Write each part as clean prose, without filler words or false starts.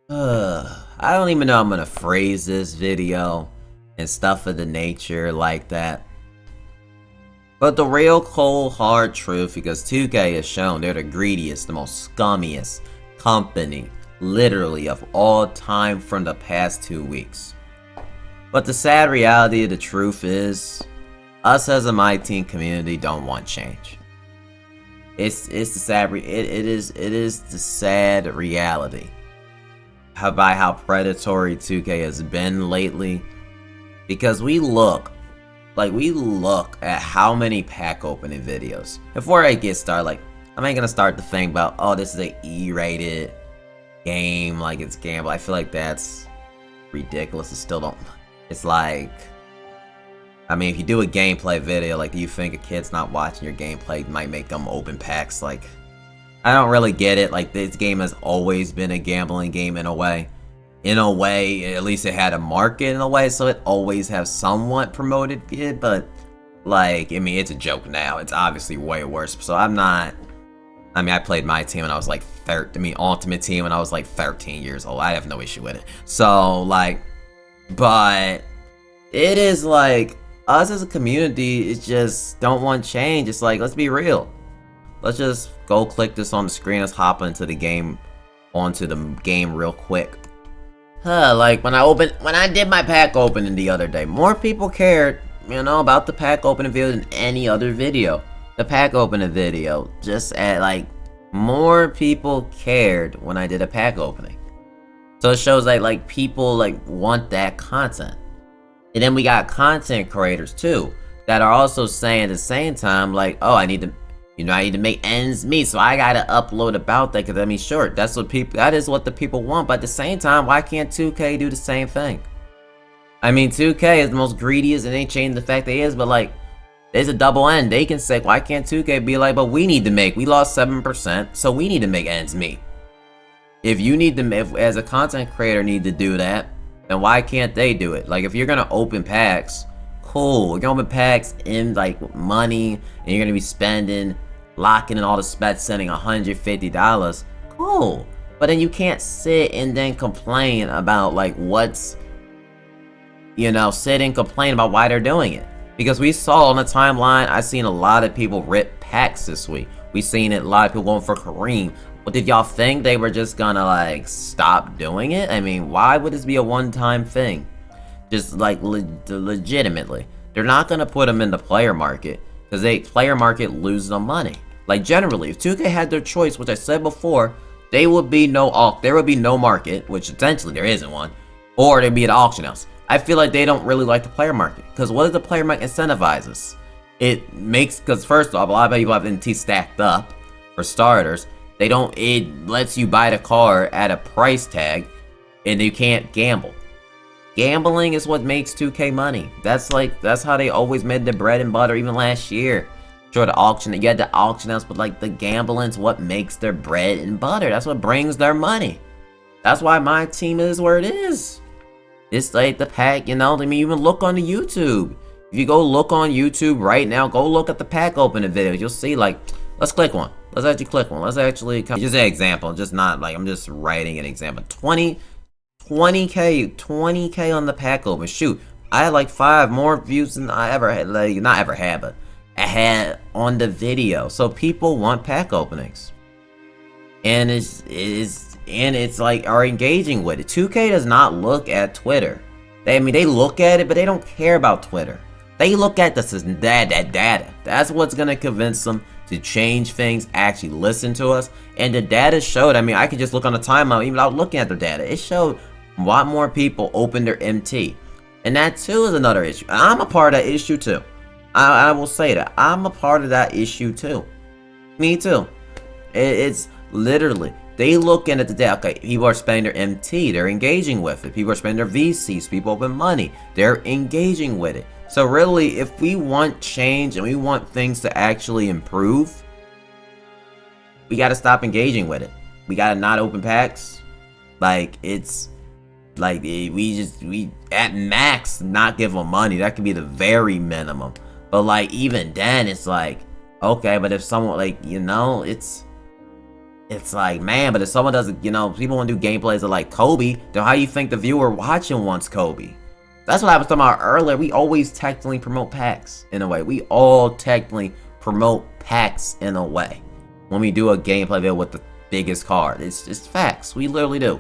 I don't even know how I'm gonna phrase this video and stuff of the nature like that. But the real cold hard truth, because 2K has shown they're the greediest, the most scummiest company, literally, of all time from the past 2 weeks. But the sad reality of the truth is, us as a MyTeam community don't want change. It's the sad it is the sad reality by how predatory 2K has been lately, because we look at how many pack opening videos. Before I get started, like, I'm not gonna start the thing about, oh, this is a E-rated game, like it's gamble. I feel like that's ridiculous. It still don't. It's like, I mean, if you do a gameplay video, like, do you think a kid's not watching your gameplay might make them open packs? Like, I don't really get it. Like, this game has always been a gambling game in a way. In a way, at least it had a market in a way, so it always has somewhat promoted it, but, like, I mean, it's a joke now. It's obviously way worse, so I'm not... I mean, I played MyTeam when I was, like, Ultimate Team when I was, like, 13 years old. I have no issue with it. So, like, but it is, like, us as a community, it just don't want change. It's like, let's be real. Let's just go click this on the screen. Let's hop onto the game real quick. Like, when I did my pack opening the other day, more people cared, you know, about the pack opening video than any other video. The pack opening video, like, more people cared when I did a pack opening. So it shows that, like, people, like, want that content. And then we got content creators, too, that are also saying at the same time, like, oh, I need to make ends meet, so I gotta upload about that, because I mean, sure, that is what the people want, but at the same time, why can't 2K do the same thing? I mean, 2K is the most greediest, and they ain't changed the fact they is, but, like, there's a double end. They can say, why can't 2K be like, but we lost 7%, so we need to make ends meet. If you need to, as a content creator, need to do that, then why can't they do it? Like, if you're gonna open packs, cool, you're gonna open packs in, like, money, and you're gonna be locking in all the specs, sending $150, cool. But then you can't sit and then complain about, like, sit and complain about why they're doing it. Because we saw on the timeline, I seen a lot of people rip packs this week. We seen it, a lot of people going for Kareem. But did y'all think they were just gonna, like, stop doing it? I mean, why would this be a one-time thing? Just, like, legitimately. They're not gonna put them in the player market, because player market loses them money. Like, generally, if 2K had their choice, which I said before, there would be no market, which essentially there isn't one, or there'd be an auction house. I feel like they don't really like the player market, because what does the player market incentivize us? Because first off, a lot of people have NT stacked up, for starters. It lets you buy the car at a price tag, and you can't gamble. Gambling is what makes 2K money. That's how they always made their bread and butter, even last year. Sure, you had the auction house, but, like, the gambling's what makes their bread and butter. That's what brings their money. That's why MyTeam is where it is. It's like the pack, I mean, even look on the YouTube. If you go look on YouTube right now, go look at the pack opening videos. You'll see, like, let's click one. Let's actually click one. Let's actually, just an example, just not, like, I'm just writing an example. 20K on the pack open. Shoot, I had, like, 5 more views than I ever had, like, not ever had, but I had on the video. So people want pack openings, and it's like, are engaging with it. 2K does not look at Twitter. They look at it, but they don't care about Twitter. They look at that data. That's what's gonna convince them to change things, actually listen to us. And the data showed, I could just look on the timeline even without looking at the data. It showed a lot more people open their MT. And that too is another issue. I'm a part of that issue too. I will say that. I'm a part of that issue too. Me too. It's literally, they looking at the data. Okay, people are spending their MT. They're engaging with it. People are spending their VCs. People open money. They're engaging with it. So really, if we want change and we want things to actually improve, we got to stop engaging with it. We got to not open packs. Like, it's like, we at max not give them money. That could be the very minimum. But, like, even then, it's like, okay, but if someone, like, it's it's like, man, but if someone doesn't, you know, people want to do gameplays of like Kobe, then how you think the viewer watching wants Kobe? That's what I was talking about earlier. We always technically promote packs in a way. We all technically promote packs in a way. When we do a gameplay video with the biggest card, it's facts. We literally do.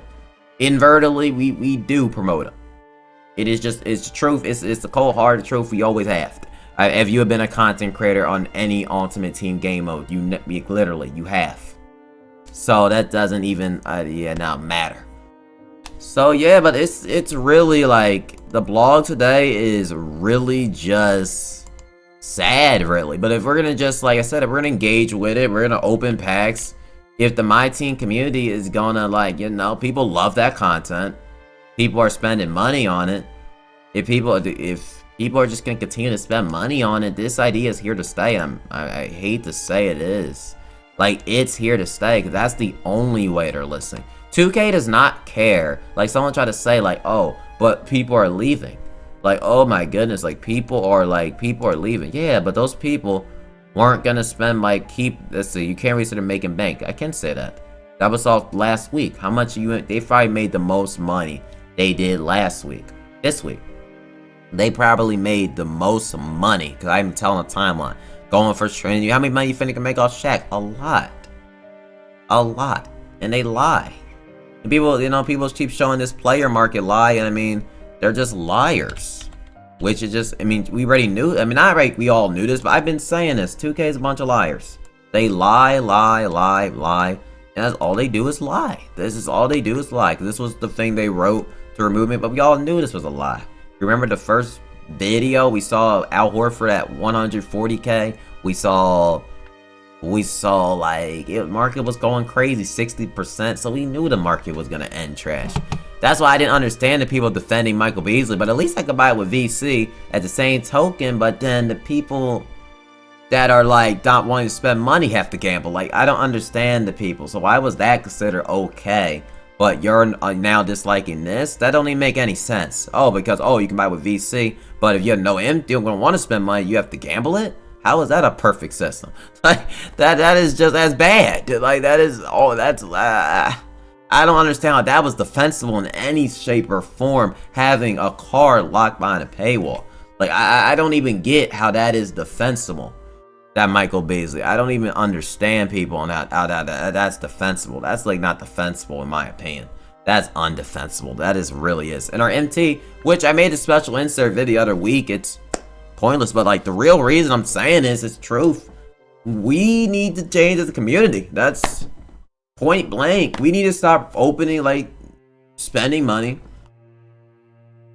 Invertedly, we do promote them. It is just, it's the truth. It's the cold hard truth. We always have to. If you have been a content creator on any Ultimate Team game mode, you literally, you have. So that doesn't even, matter. So yeah, but it's really like, the blog today is really just sad, really. But if we're gonna just, like I said, if we're gonna engage with it, we're gonna open packs. If the MyTeam community is gonna, like, you know, people love that content. People are spending money on it. If people are just gonna continue to spend money on it, this idea is here to stay. I hate to say it is. Like, it's here to stay, because that's the only way they're listening. 2K does not care. Like, someone tried to say, like, oh, but people are leaving. Like, oh my goodness, like, people are leaving. Yeah, but those people weren't gonna spend, like, let's see, you can't really consider making bank. I can say that. That was all last week. How much they probably made the most money they did last week. This week. They probably made the most money, because I'm telling the timeline. Going for Trinity, how many money you think you can make off Shaq? A lot. A lot. And they lie. And people, you know, people keep showing this player market lie, and I mean, they're just liars. Which is just, I mean, we already knew, I mean, not right, we all knew this, but I've been saying this. 2K is a bunch of liars. They lie, lie, lie, lie. And that's all they do is lie. This is all they do is lie. Because this was the thing they wrote to remove me, but we all knew this was a lie. Remember the first video we saw Al Horford at 140K? We saw like market was going crazy, 60%, so we knew the market was gonna end trash. That's why I didn't understand the people defending Michael Beasley, but at least I could buy it with VC at the same token. But then the people that are like not wanting to spend money have to gamble. Like, I don't understand the people. So why was that considered okay? But you're now disliking this? That don't even make any sense. Oh, because, oh, you can buy with VC, but if you have no empty, you're going to want to spend money, you have to gamble it? How is that a perfect system? Like, that is just as bad. Like, that is, oh, that's, I don't understand how that was defensible in any shape or form, having a card locked behind a paywall. Like, I don't even get how that is defensible. That Michael Beasley, I don't even understand people on how that's defensible. That's like not defensible in my opinion. That's undefensible. That really is. And our MT, which I made a special insert video the other week, it's pointless, but like the real reason I'm saying this is truth. We need to change as a community. That's point blank. We need to stop opening, like, spending money.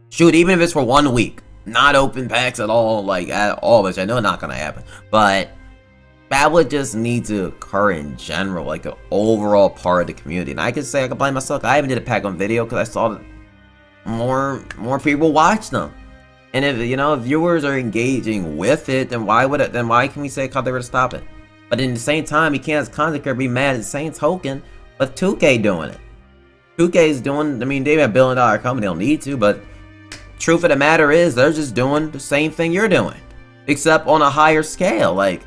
Shoot, even if it's for 1 week. Not open packs at all, like at all, which I know not gonna happen. But that would just need to occur in general, like an overall part of the community. And I can say I can blame myself. I even did a pack on video because I saw that more people watch them. And if, you know, if viewers are engaging with it, then why can we say they were to stop it? But in the same time, you can't as content creator be mad at the same token, but 2K doing it. 2K is doing, I mean, they have a $1 billion company, they don't need to, but truth of the matter is, they're just doing the same thing you're doing, except on a higher scale. Like,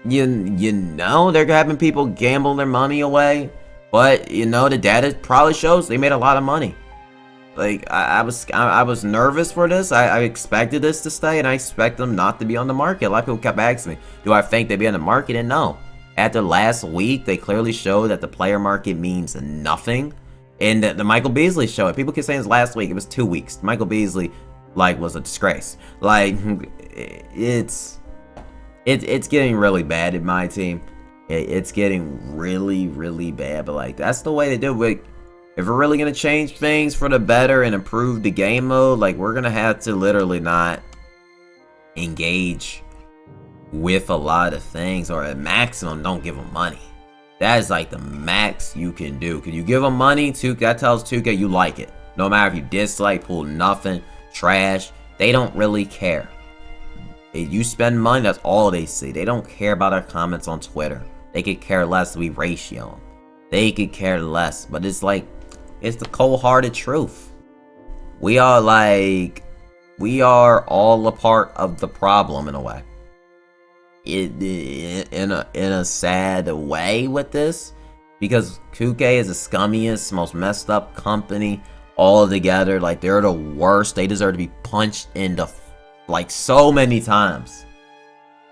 you know, they're having people gamble their money away, but you know, the data probably shows they made a lot of money. Like, I was nervous for this. I expected this to stay, and I expect them not to be on the market. A lot of people kept asking me, do I think they'd be on the market? And no. After last week, they clearly showed that the player market means nothing. And the Michael Beasley show, people keep saying this last week, it was 2 weeks. Michael Beasley, like, was a disgrace. Like, it's getting really bad in my team. It's getting really, really bad. But like, that's the way to do it. If we're really gonna change things for the better and improve the game mode, like, we're gonna have to literally not engage with a lot of things, or at maximum, don't give them money. That is like the max you can do. Cause you give them money, that tells 2K you like it. No matter if you dislike, pull nothing, trash, they don't really care. If you spend money, that's all they see. They don't care about our comments on Twitter. They could care less if we ratio them. They could care less. But it's like, it's the cold-hearted truth. We are all a part of the problem in a way. In a sad way with this, Because 2K is the scummiest, most messed up company all together. Like, they're the worst. They deserve to be punched in the, like, so many times.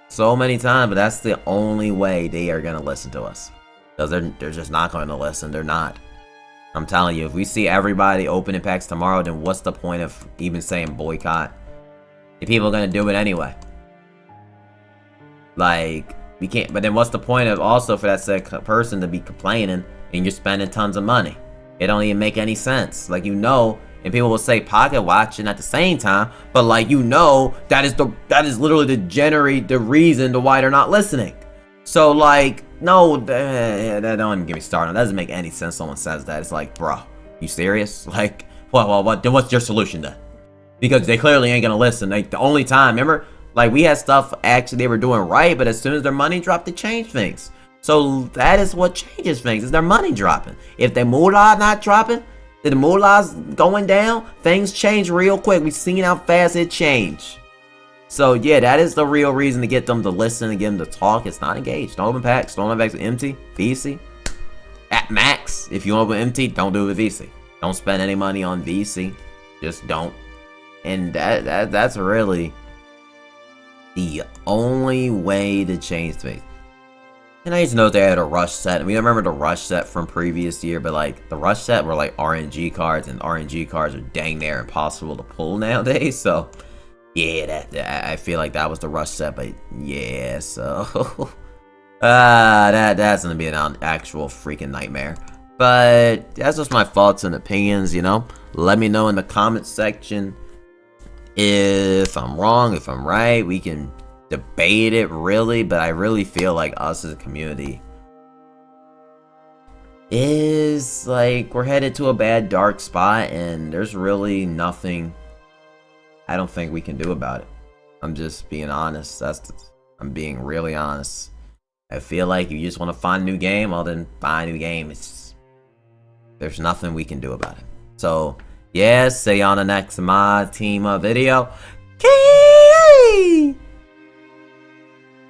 So many times, but that's the only way they are going to listen to us. Because they're just not going to listen. They're not. I'm telling you, if we see everybody opening packs tomorrow, then what's the point of even saying boycott? The people are going to do it anyway. Like, we can't. But then what's the point of also for that said person to be complaining and you're spending tons of money? It don't even make any sense. Like, you know, and people will say pocket watching at the same time, but like, you know, that is literally the reason to why they're not listening. So like, no, that don't even get me started. That doesn't make any sense. Someone says that. It's like, bro, you serious? Like, what? Then what's your solution then? Because they clearly ain't gonna listen. Like, the only time, remember, like, we had stuff actually they were doing right, but as soon as their money dropped, they changed things. So that is what changes things, is their money dropping. If the moolah not dropping, if the moolah's going down, things change real quick. We've seen how fast it changed. So yeah, that is the real reason to get them to listen and get them to talk. It's not engaged. Don't open packs. Don't open packs with empty. VC. At max, if you open empty, don't do it with VC. Don't spend any money on VC. Just don't. And that's really the only way to change things. And I used to know they had a rush set. I mean, I remember the rush set from previous year, but like the rush set were like RNG cards, and RNG cards are dang near impossible to pull nowadays. So yeah, I feel like that was the rush set, but yeah, so that's gonna be an actual freaking nightmare. But that's just my thoughts and opinions, you know. Let me know in the comment section if I'm wrong, if I'm right. We can debate it, really, but I really feel like us as a community is like we're headed to a bad dark spot, and there's really nothing I don't think we can do about it. I'm just being honest. I'm being really honest. I feel like you just want to find a new game, well then find a new game. There's nothing we can do about it. So yeah, see you on the next MyTeam video.